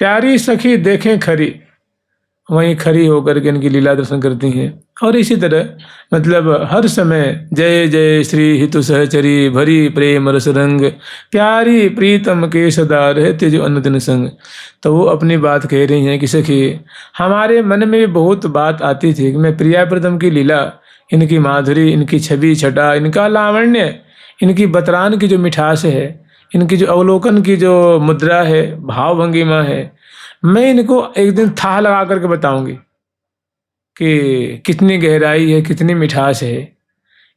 प्यारी सखी देखें खरी, वहीं खड़ी होकर के इनकी लीला दर्शन करती हैं। और इसी तरह मतलब हर समय जय जय श्री हितु सहचरी, भरी प्रेम रस रंग, प्यारी प्रीतम के सदा रहते जो अन्नदिन संग। तो वो अपनी बात कह रही हैं कि सखी हमारे मन में भी बहुत बात आती थी कि मैं प्रिया प्रीतम की लीला, इनकी माधुरी, इनकी छवि छटा, इनका लावण्य, इनकी बतरान की जो मिठास है, इनकी जो अवलोकन की जो मुद्रा है, भाव भंगिमा है, मैं इनको एक दिन था लगा करके बताऊंगी कि कितनी गहराई है, कितनी मिठास है।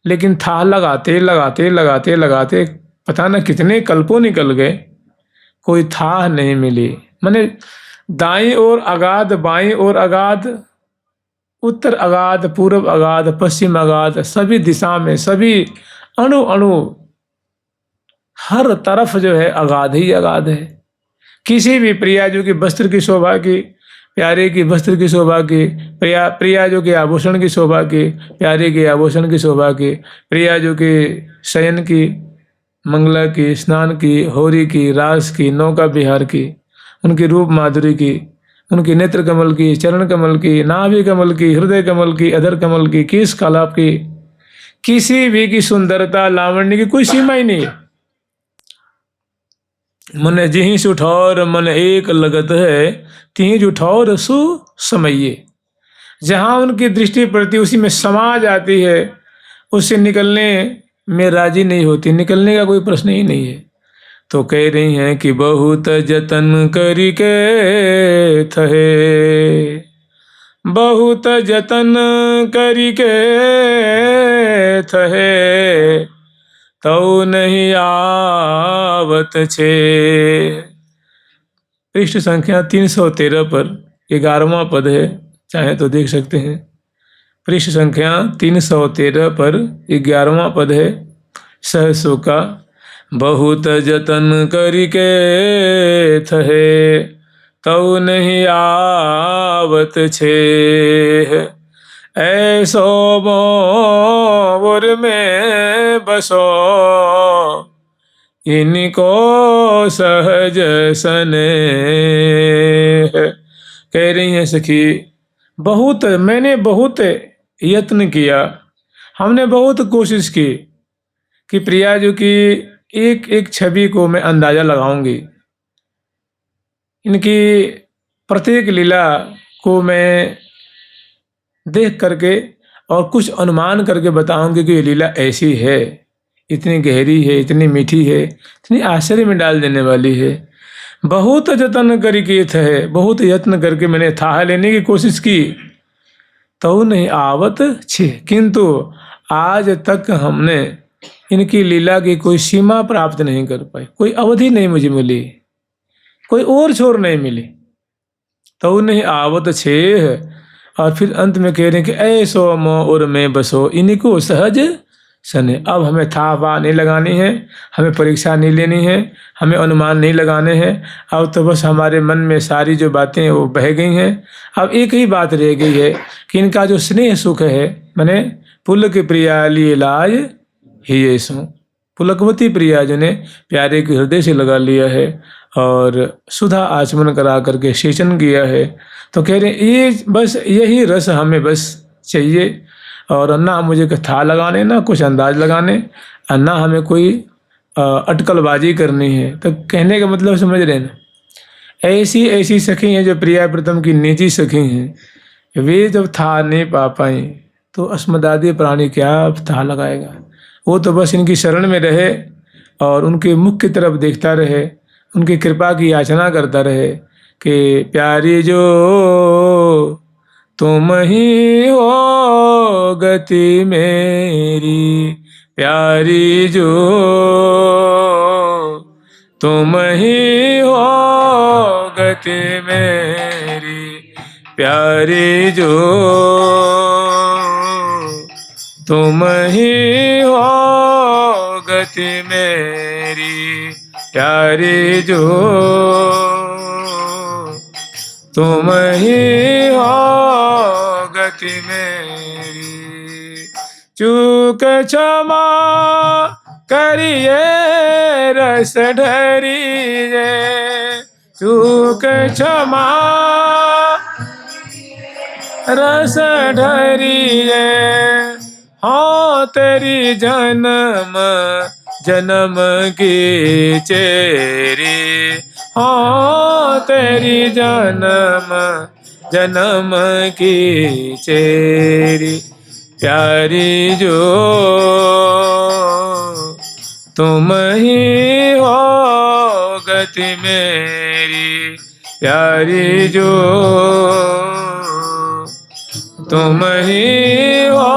लेकिन था लगाते लगाते लगाते लगाते पता न कितने कल्पों निकल गए, कोई था नहीं मिली। माने दाईं ओर अगाध, बाईं ओर अगाध, उत्तर अगाध, पूर्व अगाध, पश्चिम अगाध, सभी दिशा में, सभी अणु अणु, हर तरफ जो है अगाध ही अगाध है। किसी भी प्रिया जो कि वस्त्र की शोभा की, प्यारे की वस्त्र की शोभा की, प्रिया जो कि आभूषण की शोभा की, प्यारे के आभूषण की शोभा की, प्रिया जो कि शयन की, मंगला की, स्नान की, होरी की, रास की, नौका विहार की, उनकी रूप माधुरी की, उनकी नेत्र कमल की, चरण कमल की, नाभि कमल की, हृदय कमल की, अधर कमल की, केश कलाप की, किसी भी की सुंदरता लावण्य की कोई सीमा ही नहीं है। मन जिहि सुठौर मन एक लगत है, तिहि जुठौर सु समये। जहाँ उनकी दृष्टि पड़ती उसी में समा जाती है, उससे निकलने में राजी नहीं होती, निकलने का कोई प्रश्न ही नहीं है। तो कह रही हैं कि बहुत जतन करी के थहे, बहुत जतन करी के थहे, तो नहीं आवत छे। पृष्ठ संख्या 313 पर 11वां पद है, चाहे तो देख सकते हैं। पृष्ठ संख्या 313 पर 11वां पद है सहसु का। बहुत जतन करिके थहे, तो नहीं आवत छे, ऐसो मोर में बसो, इनको सहज स्नेह। कह रही हैं सखी बहुत, मैंने बहुत यत्न किया, हमने बहुत कोशिश की कि प्रिया जो की एक एक छवि को मैं अंदाजा लगाऊंगी, इनकी प्रत्येक लीला को मैं देख करके और कुछ अनुमान करके बताऊंगी कि ये लीला ऐसी है, इतनी गहरी है, इतनी मीठी है, इतनी आश्चर्य में डाल देने वाली है। बहुत जतन करके थे, बहुत यत्न करके मैंने था लेने की कोशिश की, तो नहीं आवत छे, किंतु आज तक हमने इनकी लीला की कोई सीमा प्राप्त नहीं कर पाई, कोई अवधि नहीं मुझे मिली, कोई और छोर नहीं मिली, तो नहीं आवत छे। और फिर अंत में कह रहे हैं कि ऐसो मोर में बसो, इनको सहज सने। अब हमें था वाह नहीं लगानी है, हमें परीक्षा नहीं लेनी है, हमें अनुमान नहीं लगाने हैं। अब तो बस हमारे मन में सारी जो बातें वो बह गई हैं। अब एक ही बात रह गई है कि इनका जो स्नेह सुख है, मैंने पुलक प्रिया लिए लाज ही ये सो, पुलकवती प्रिया जो ने प्यारे के हृदय से लगा लिया है और सुधा आचमन करा करके सेचन किया है। तो कह रहे ये बस यही रस हमें बस चाहिए, और ना मुझे था लगाने, ना कुछ अंदाज लगाने, और ना हमें कोई अटकलबाजी करनी है। तो कहने का मतलब समझ रहे हैं ना, ऐसी ऐसी सखी हैं जो प्रिया प्रीतम की निजी सखी हैं, वे जब था नहीं पा पाई तो अस्मदादी प्राणी क्या था लगाएगा। वो तो बस इनकी शरण में रहे और उनके मुख की तरफ देखता रहे, उनकी कृपा की याचना करता रहे कि प्यारी जो तुम ही हो गति मेरी, प्यारी जो तुम ही हो गति मेरी, प्यारी जो तुम ही हो गति मेरी, प्यारी जो तुम ही हो गति मेरी। चूक क्षमा करिए रस ढरिए, चूक क्षमा रस ढरिए, हाँ तेरी जन्म जन्म की चेरी, हाँ तेरी जन्म जन्म की चेरी। प्यारी जो तुम ही हो गति मेरी, प्यारी जो तुम ही हो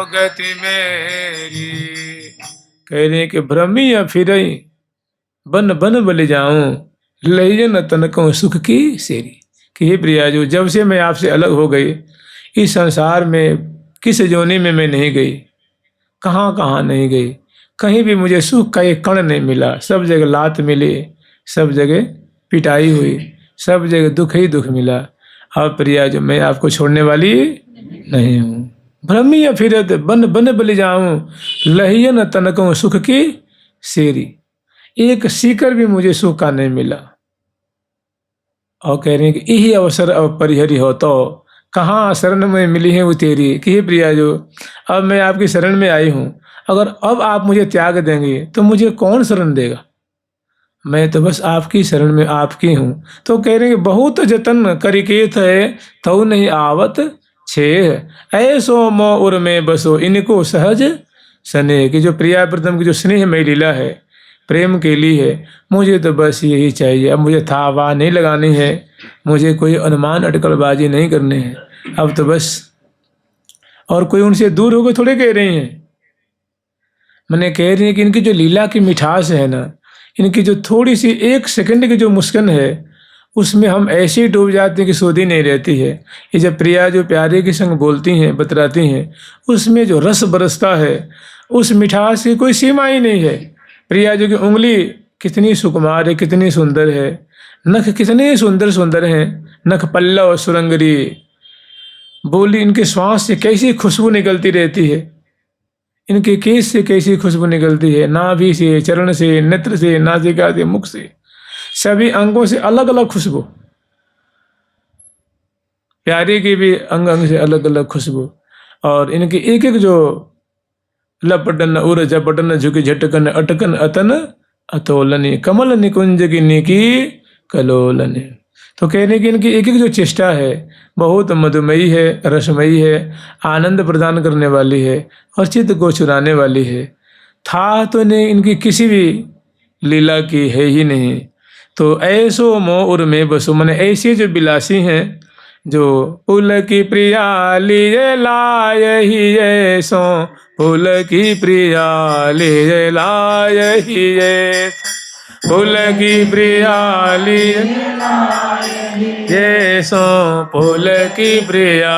गति मेरी। कह रहे कि भ्रमी या फिरई बन बन बल जाऊं, लहिजन तनकों सुख की सेरी। कि हे प्रिया जो जब से मैं आपसे अलग हो गई, इस संसार में किस जोनी में मैं नहीं गई, कहाँ कहाँ नहीं गई, कहीं भी मुझे सुख का एक कण नहीं मिला। सब जगह लात मिली, सब जगह पिटाई हुई, सब जगह दुख ही दुख मिला। अब प्रिया जो मैं आपको छोड़ने वाली नहीं हूँ। भ्रमी या फिरत बन बन बल जाऊं, लहियन तनकों सुख की सेरी। एक सीकर भी मुझे सुख का नहीं मिला। और कह रहे हैं कि यही अवसर अब परिहरी हो तो, कहाँ शरण में मिली है वो तेरी। कि हे प्रिया जो अब मैं आपकी शरण में आई हूँ, अगर अब आप मुझे त्याग देंगे तो मुझे कौन शरण देगा। मैं तो बस आपकी शरण में आपकी हूँ। तो कह रहे हैं कि बहुत जतन करिकेत है, तो नहीं आवत छे, ऐसो मो उर में बसो इनको सहज स्नेह। कि जो प्रिया प्रीतम की जो स्नेहमय लीला है, प्रेम के लिए है, मुझे तो बस यही चाहिए। अब मुझे था वाह नहीं लगानी है, मुझे कोई अनुमान अटकलबाजी नहीं करनी है। अब तो बस, और कोई उनसे दूर होकर थोड़े कह रही हैं। मैंने कह रही है कि इनकी जो लीला की मिठास है ना, इनकी जो थोड़ी सी एक सेकंड की जो मुस्कान है, उसमें हम ऐसे ही डूब जाते हैं कि सुध ही नहीं रहती है। ये जब प्रिया जो प्यारे के संग बोलती हैं, बतराती हैं, उसमें जो रस बरसता है, उस मिठास की कोई सीमा ही नहीं है। प्रिया जो की उंगली कितनी सुकुमार है, कितनी सुंदर है, नख कितने सुंदर सुंदर हैं, नख पल्लव सुरंगरी, बोली इनके श्वास से कैसी खुशबू निकलती रहती है, इनके केस से कैसी खुशबू निकलती है, नाभि से, चरण से, नेत्र से, नासिका से, मुख से, सभी अंगों से अलग अलग खुशबू। प्यारे की भी अंग अंग से अलग अलग खुशबू। और इनके एक एक जो लपटन उर झपटन झुकी झटकन अटकन अतन अतोलनी, कमल निकुंज की निकी कलोलनी। तो कहने की इनकी एक एक जो चेष्टा है बहुत मधुमयी है, रसमयी है, आनंद प्रदान करने वाली है और चित्त को चुराने वाली है। था तो नहीं इनकी किसी भी लीला की है ही नहीं। तो ऐसो मोह उर में बसो, मैंने ऐसे जो बिलासी हैं, जो फूल की प्रिया लिए लाय ही ऐसो, फूल की प्रिया लिए लाय ही ऐसो, फूल की प्रिया लिए ऐसो, फूल की प्रिया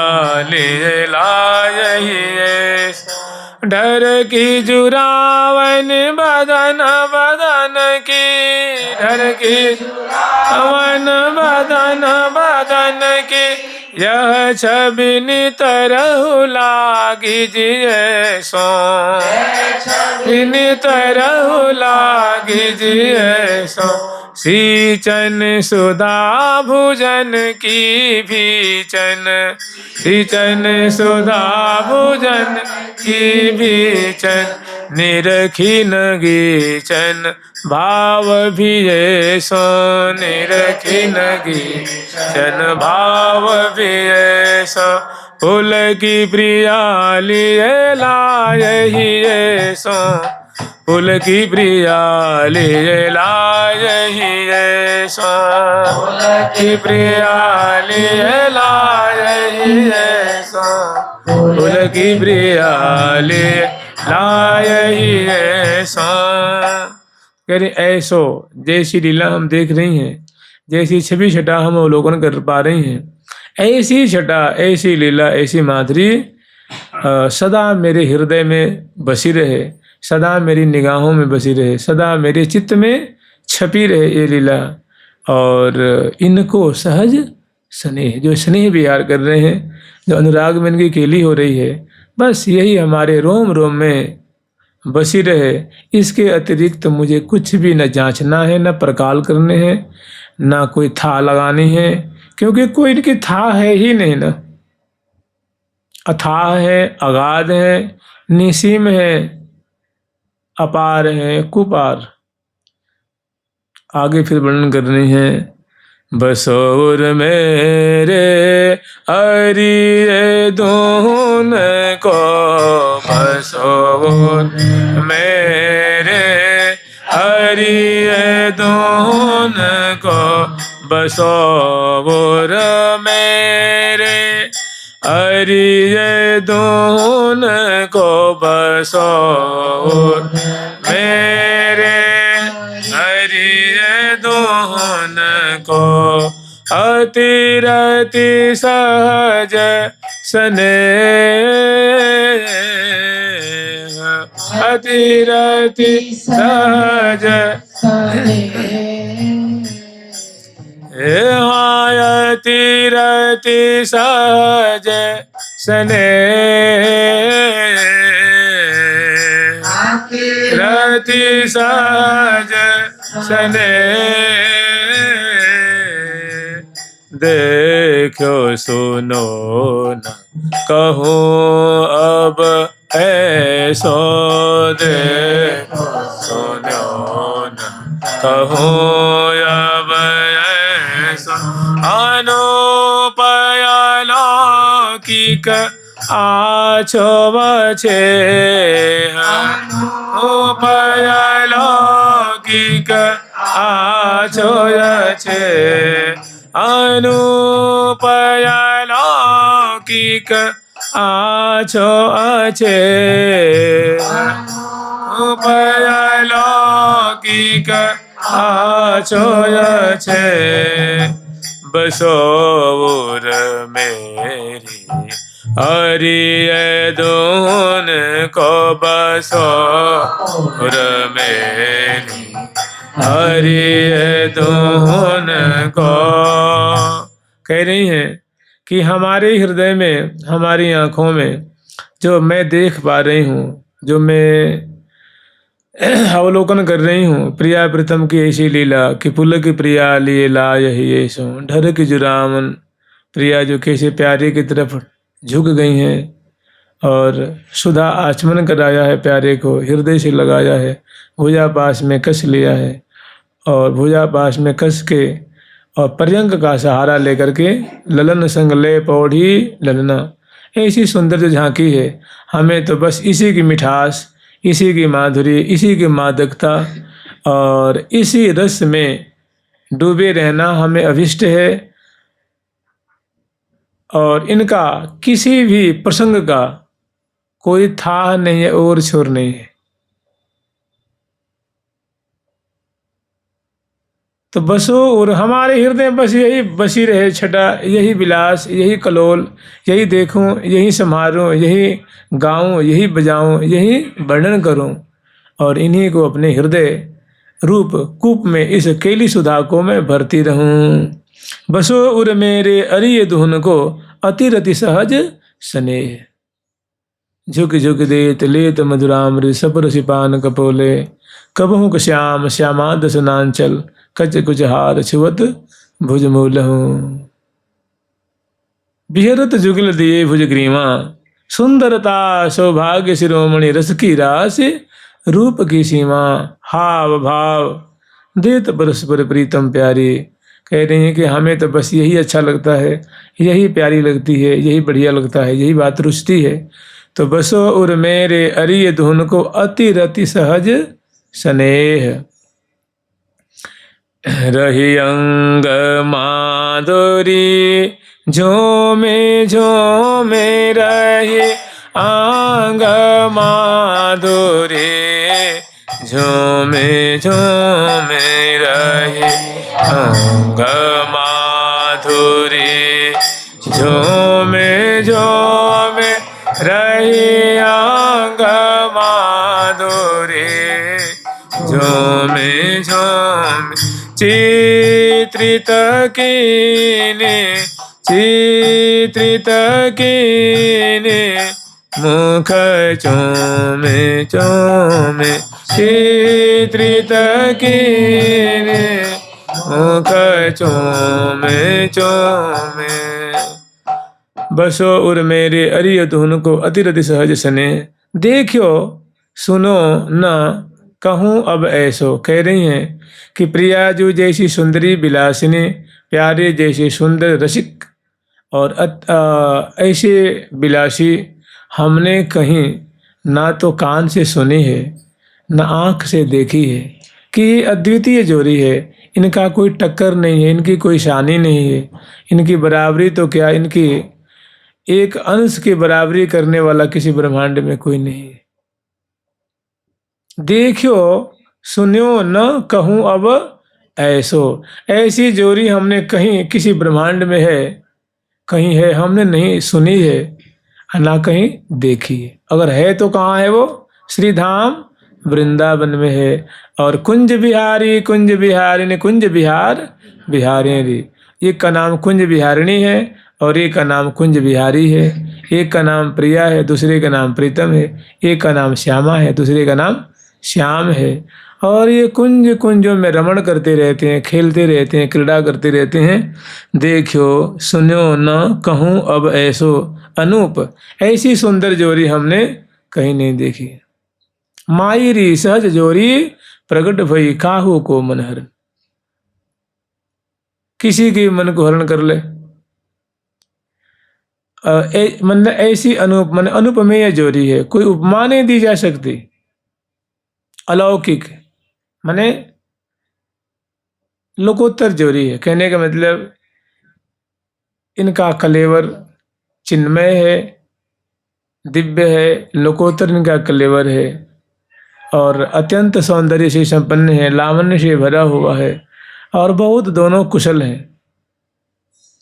लिए लाय ही ऐसो। डर की जुरावन बदन बदन की, डर की जुरावन बदन बदन की, यह छबिनी तरहु लागी जिए सो, बिनी तरहु लागी जिए सो। सीचन सुधा भुजन की भीचन, सीचन सुधा भुजन की भीचन, निरखी नगीचन भाव भी ऐसो, निरखी नगीचन भाव भी ऐसो। फूल की प्रिया लिए लाय ही ऐसो, फूल की प्रिया लिए लाय ही ऐसो, फूल की प्रिया लिए लाय ही ऐसो, फूल की प्रिया लिए लाय ही ऐसो। कह रहे ऐसो जैसी लीला हम देख रही हैं, जैसी छवि छटा हम अवलोकन कर पा रही हैं, ऐसी छटा, ऐसी लीला, ऐसी माधुरी सदा मेरे हृदय में बसी रहे, सदा मेरी निगाहों में बसी रहे, सदा मेरे चित्त में छपी रहे ये लीला। और इनको सहज स्नेह, जो स्नेह विहार कर रहे हैं, जो अनुराग में इनकी केली हो रही है, बस यही हमारे रोम रोम में बसी रहे। इसके अतिरिक्त मुझे कुछ भी न जांचना है, न प्रकाल करने हैं, ना कोई था लगानी है, क्योंकि कोई इनकी था है ही नहीं ना। अथाह है, अगाध है, निसीम है, अपार है, कुपार। आगे फिर वर्णन करनी है। बसोर मेरे अरिये धुन को, बसोर मेरे अरिये धुन को, बसोर मेरे अरिये धुन को, बसोर मेरे अरिये धुन को, अतिरति सहज स्नेह, अतिरति सहज अतिरति सहज स्नेह, रति सहज स्नेह। देखो सुनो न कहूँ अब ऐसो, देखो सुनो न कहूँ अब ऐसो, अनुपय लौकिक आछो बछे, अनुपय लौकिक आछो बछे, अनुपय लौकिक आछो अच्छे, अनुपय लौकिक आछो अच्छे। बसोर मेरी अरिये धुन को, बसोर मेरी अरिये धुन को। कह रही हैं कि हमारे हृदय में, हमारी आँखों में जो मैं देख पा रही हूँ, जो मैं अवलोकन कर रही हूँ, प्रिया प्रीतम की ऐसी लीला कि पुलक प्रिया लिए ला यही ऐसो, ढर की जुरामन, प्रिया जो कैसे प्यारे की तरफ झुक गई हैं और सुधा आचमन कराया है, प्यारे को हृदय से लगाया है, भुजा पास में कस लिया है और भुजा पास में कस के और पर्यंक का सहारा लेकर के ललन संग ले पौड़ी ललना। ऐसी सुंदर जो झांकी है, हमें तो बस इसी की मिठास, इसी की माधुरी, इसी की मादकता और इसी रस में डूबे रहना हमें अभिष्ट है। और इनका किसी भी प्रसंग का कोई था नहीं है और छोर नहीं है। तो बसो और हमारे हृदय बस यही बसी रहे छटा, यही विलास, यही कलोल, यही देखूं, यही संभारूं, यही गाऊं, यही बजाऊं, यही वर्णन करूं और इन्हीं को अपने हृदय रूप कूप में इस केली सुधा को मैं भरती रहूं। बसो उर मेरे अरिय धुन को, अतिरति सहज स्नेह, झुक झुक देत लेत मधुरामृत, सपर सिपान कपोले, कबहुक श्याम श्यामा दसनांचल, कच कुच हार छुवत भुज मूलहु। बिहरत जुगल दिए भुज ग्रीवा, सुंदरता सौभाग्य शिरोमणि, रस की रास रूप की सीमा, हाव भाव देत परस्पर प्रीतम प्यारी। कह रही हैं कि हमें तो बस यही अच्छा लगता है, यही प्यारी लगती है, यही बढ़िया लगता है, यही बात रुचती है। तो बसो उर मेरे अरिय धुन को, अतिरति सहज स्नेह, रही अंग माधुरी झोमे झोमे, रही अंग माधुरी झोमे झोमे, रही अंग माधुरी झोमे झोमे, रही अंग माधुरी झोमे झोमे। चित्रित कीने, चित्रित कीने, मुख चोमे चोमे, चित्रित कीने मुख चूमे चूमे। बसो उर मेरे अरिय तुहन को अतिरति सहज सने। देखियो सुनो न कहूँ अब ऐसो। कह रही हैं कि प्रियाजू जैसी सुंदरी विलासिनी, प्यारे जैसे सुंदर रसिक और ऐसे विलासी हमने कहीं ना तो कान से सुनी है ना आँख से देखी है कि ये अद्वितीय जोड़ी है। इनका कोई टक्कर नहीं है, इनकी कोई शानी नहीं है, इनकी बराबरी तो क्या, इनकी एक अंश की बराबरी करने वाला किसी ब्रह्मांड में कोई नहीं है। देखियो सुनियो न कहूँ अब ऐसो। ऐसी जोड़ी हमने कहीं किसी ब्रह्मांड में है, कहीं है हमने नहीं सुनी है, ना कहीं देखी है। अगर है तो कहाँ है वो? श्री धाम वृंदावन में है। और कुंज बिहारी ने कुंज विहार बिहारी। एक का नाम कुंज बिहारिणी है और एक का नाम कुंज बिहारी है। एक का नाम प्रिया है, दूसरे का नाम प्रीतम है। एक का नाम श्यामा है, दूसरे का नाम श्याम है। और ये कुंज कुंजों में रमण करते रहते हैं, खेलते रहते हैं, क्रीड़ा करते रहते हैं। देखियो सुनो न कहूँ अब ऐसो अनूप। ऐसी सुंदर जोड़ी हमने कहीं नहीं देखी। मायरी सहज जोड़ी प्रगट भई काहू को मन हरण। किसी के मन को हरण कर ले। मन ऐसी अनूप मन अनुपमेय जोड़ी है, कोई उपमा नहीं दी जा सकती। अलौकिक माने लोकोत्तर जोड़ी है। कहने का मतलब इनका कलेवर चिन्मय है, दिव्य है, लोकोत्तर इनका कलेवर है और अत्यंत सौंदर्य से संपन्न है, लावण्य से भरा हुआ है और बहुत दोनों कुशल हैं।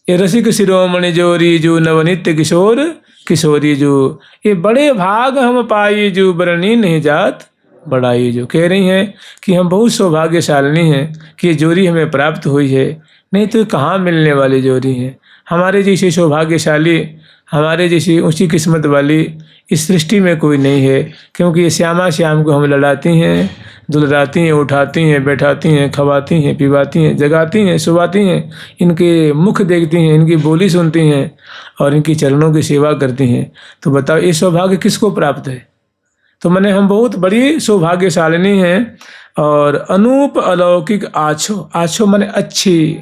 ये रसिक शिरोमणि जोरी जो नवनित्य किशोर किशोरी जो, ये बड़े भाग हम पाई जो बरनी नहीं जात बढ़ाई जो। कह रही हैं कि हम बहुत सौभाग्यशालिनी हैं कि ये जोड़ी हमें प्राप्त हुई है, नहीं तो कहाँ मिलने वाली जोड़ी है। हमारे जैसे सौभाग्यशाली, हमारे जैसी ऊंची किस्मत वाली इस सृष्टि में कोई नहीं है। क्योंकि ये श्यामा श्याम को हम लड़ाती हैं, दुलराती हैं, उठाती हैं, बैठाती हैं, खवाती हैं, पिवाती हैं, जगाती हैं, सुवाती हैं, इनके मुख देखती हैं, इनकी बोली सुनती हैं और इनकी चरणों की सेवा करती हैं। तो बताओ ये सौभाग्य किसको प्राप्त है? तो मैंने हम बहुत बड़ी सौभाग्यशालिनी हैं। और अनूप अलौकिक आछो, आछो माने अच्छी,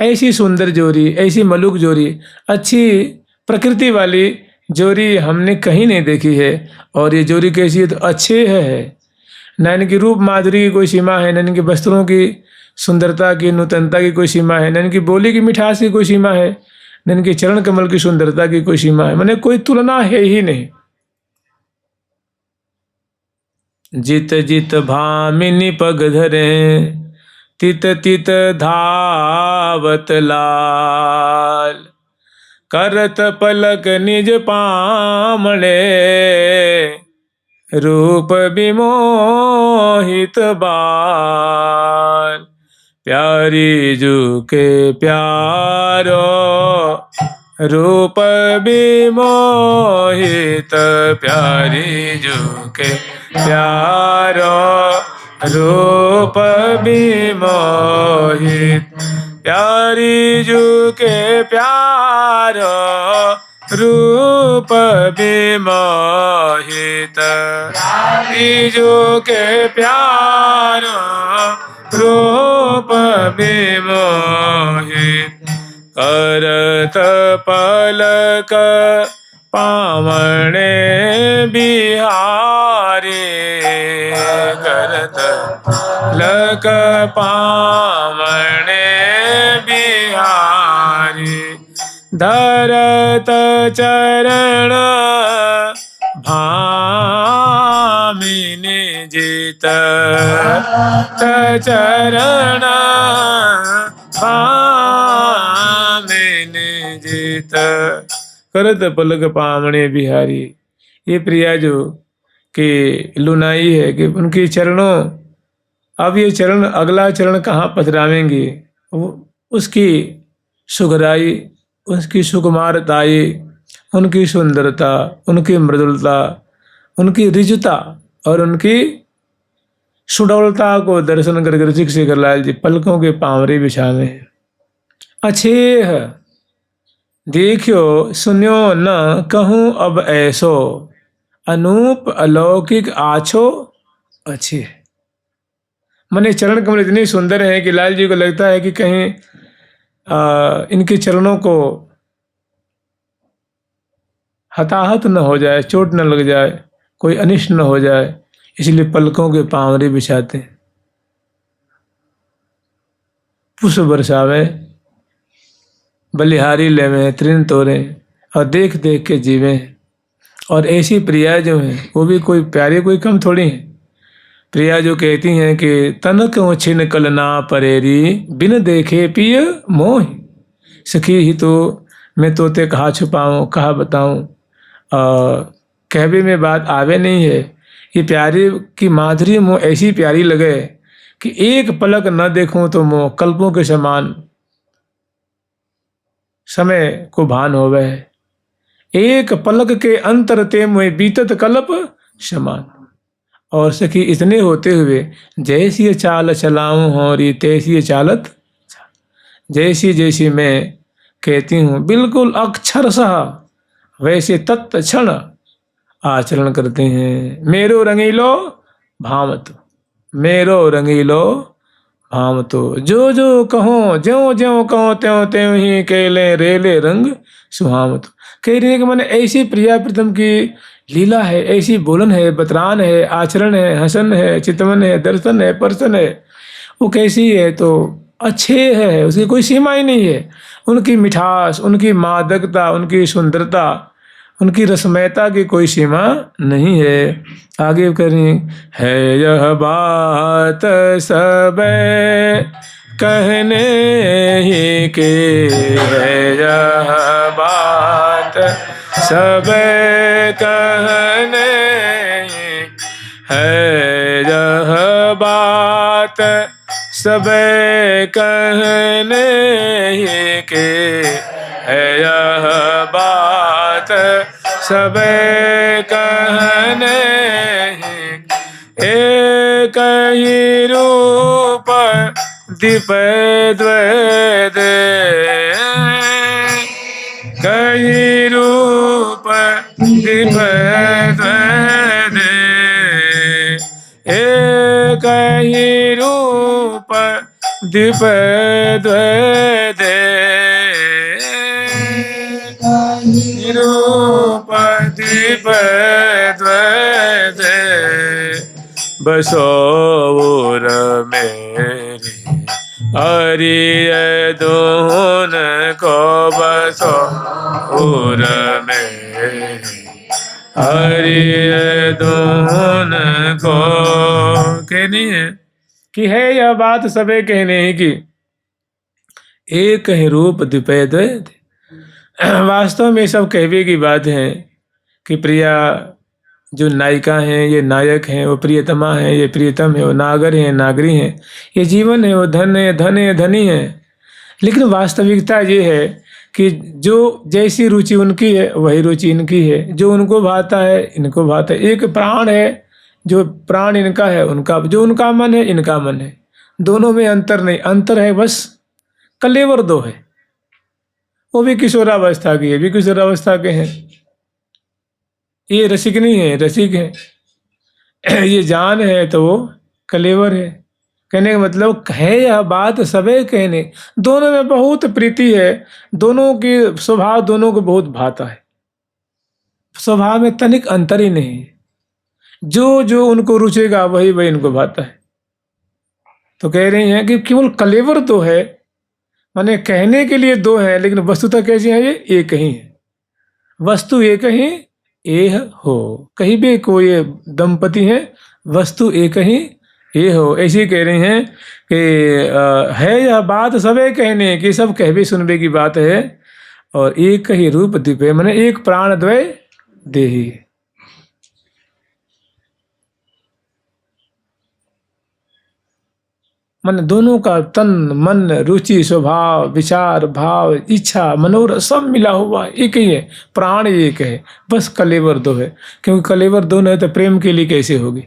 ऐसी सुंदर जोड़ी, ऐसी मलुक जोड़ी, अच्छी प्रकृति वाली जोड़ी हमने कहीं नहीं देखी है। और ये जोड़ी कैसी है? तो अच्छे है। न इनकी रूप माधुरी की कोई सीमा है, न इनके वस्त्रों की सुंदरता की नूतनता की कोई सीमा है, न इनकी बोली की मिठास की कोई सीमा है, न इनके चरण कमल की सुंदरता की कोई सीमा है। मैंने कोई तुलना है ही नहीं। जित जित भामिनी पग धरे, तित तित धावत लाल। करत पलक निज पामणे, रूप विमोहित बाल। प्यारी जू के प्यारो, रूप विमोहित। प्यारी जू के प्यारो, रूप विमोहित। प्यारी जू के प्यारो, रूप विमोहित। प्यारी जू के प्यारो, रूप विमोहित। करत पलक पावणे बिहारी। करत पलक पावणे बिहारी। धरत चरण भामिनी जित। चरण भामिनी जित। करत पलक पावणे बिहारी। ये प्रिया जो कि लुनाई है कि उनके चरणों, अब ये चरण अगला चरण कहाँ पथरावेंगे, उसकी सुघराई, उसकी सुकुमारताई, उनकी सुंदरता, उनकी मृदुलता, उनकी रिजुता और उनकी सुडौलता को दर्शन कर रसिक शेखर लाल जी पलकों के पावरे बिछावे। अच्छे देखियो सुन्यो न कहूँ अब ऐसो, अनूप अलौकिक आछो अच्छे। मने चरण कमल इतने सुंदर हैं कि लाल जी को लगता है कि कहीं इनके चरणों को हताहत न हो जाए, चोट न लग जाए, कोई अनिष्ट न हो जाए, इसलिए पलकों के पावरे बिछाते हैं। पुष्प बरसावे बलिहारी लेवे तृण तोड़े और देख देख के जीवे। और ऐसी प्रिया जो है वो भी कोई प्यारी कोई कम थोड़ी है। प्रिया जो कहती हैं कि तन क्यों छिन कलना परेरी, बिन देखे पिय मोह। सखी ही तो मैं तोते कहाँ छुपाऊँ कहाँ बताऊँ, कहवे में बात आवे नहीं है। ये प्यारी की माधुरी मोह ऐसी प्यारी लगे कि एक पलक न देखूं तो मोह कल्पों के समान समय को भान होवे है। एक पलक के अंतर ते मुझे बीतत कल्प समान। और सखी इतने होते हुए जैसी चाल चलाऊं होरी तैसी चालत, जैसी जैसी मैं कहती हूँ बिल्कुल अक्षरशः वैसे तत्क्षण आचरण करते हैं। मेरो रंगीलो भामत, मेरो रंगीलो भामतो, जो जो कहो ज्यों ज्यों कहो त्यों त्यों ही केले रेले रंग सुहामत। कह रही है कि मैंने ऐसी प्रिया प्रीतम की लीला है, ऐसी बोलन है, बतरान है, आचरण है, हसन है, चितवन है, दर्शन है, पर्सन है, वो कैसी है तो अच्छे है, उसकी कोई सीमा ही नहीं है। उनकी मिठास, उनकी मादकता, उनकी सुंदरता, उनकी रसमयता की कोई सीमा नहीं है। आगे करें, है यह बात सब कहने ही के, है यह बात सब कहने, है यह बात सब कहने ही के, है यह बात सब कहने ही। एक ही रूप दीप द्वैत, कई रूप दीप द्वैत, एक ही रूप दीप द्वैत, रूप दीप द्वैत। बसोर मेरी हरिय धुन को, बसोर मेरी हरिय धुन को। कहनी है कि है यह बात सबे कहने ही की, एक ही रूप द्विपय द्वैत। वास्तव में सब कहवे की बात है कि प्रिया जो नायिका हैं, ये नायक हैं, वो प्रियतमा है, ये प्रियतम है, वो नागर है, नागरी हैं, ये जीवन है, वो धन है, धन है, धनी है। लेकिन वास्तविकता ये है कि जो जैसी रुचि उनकी है वही रुचि इनकी है, जो उनको भाता है इनको भाता है। एक प्राण है, जो प्राण इनका है उनका, जो उनका मन है इनका मन है, दोनों में अंतर नहीं। अंतर है बस कलेवर दो है, वो भी किशोरावस्था की है, भी किशोरावस्था के हैं। ये रसिक नहीं है, रसिक है। ये जान है तो वो कलेवर है। कहने का मतलब है यह बात सबे कहने, दोनों में बहुत प्रीति है, दोनों की स्वभाव दोनों को बहुत भाता है, स्वभाव में तनिक अंतर ही नहीं है। जो जो उनको रुचेगा वही वही इनको भाता है। तो कह रही हैं कि केवल कलेवर दो है, माने कहने के लिए दो है, लेकिन वस्तुतः कैसी है, ये एक ही है। वस्तु एक ही एह हो, कहीं भी कोई दंपति है, वस्तु एक ही ये हो। ऐसी कह रही हैं कि है यह बात सबे कहने की, सब कहवे सुनबे की बात है। और एक ही रूप दीपे, माने एक प्राण द्वय देही। मन दोनों का तन मन रुचि स्वभाव विचार भाव इच्छा मनोरथ सब मिला हुआ एक ही है, प्राण एक है, बस कलेवर दो है। क्योंकि कलेवर दो नहीं तो प्रेम के लिए कैसे होगी।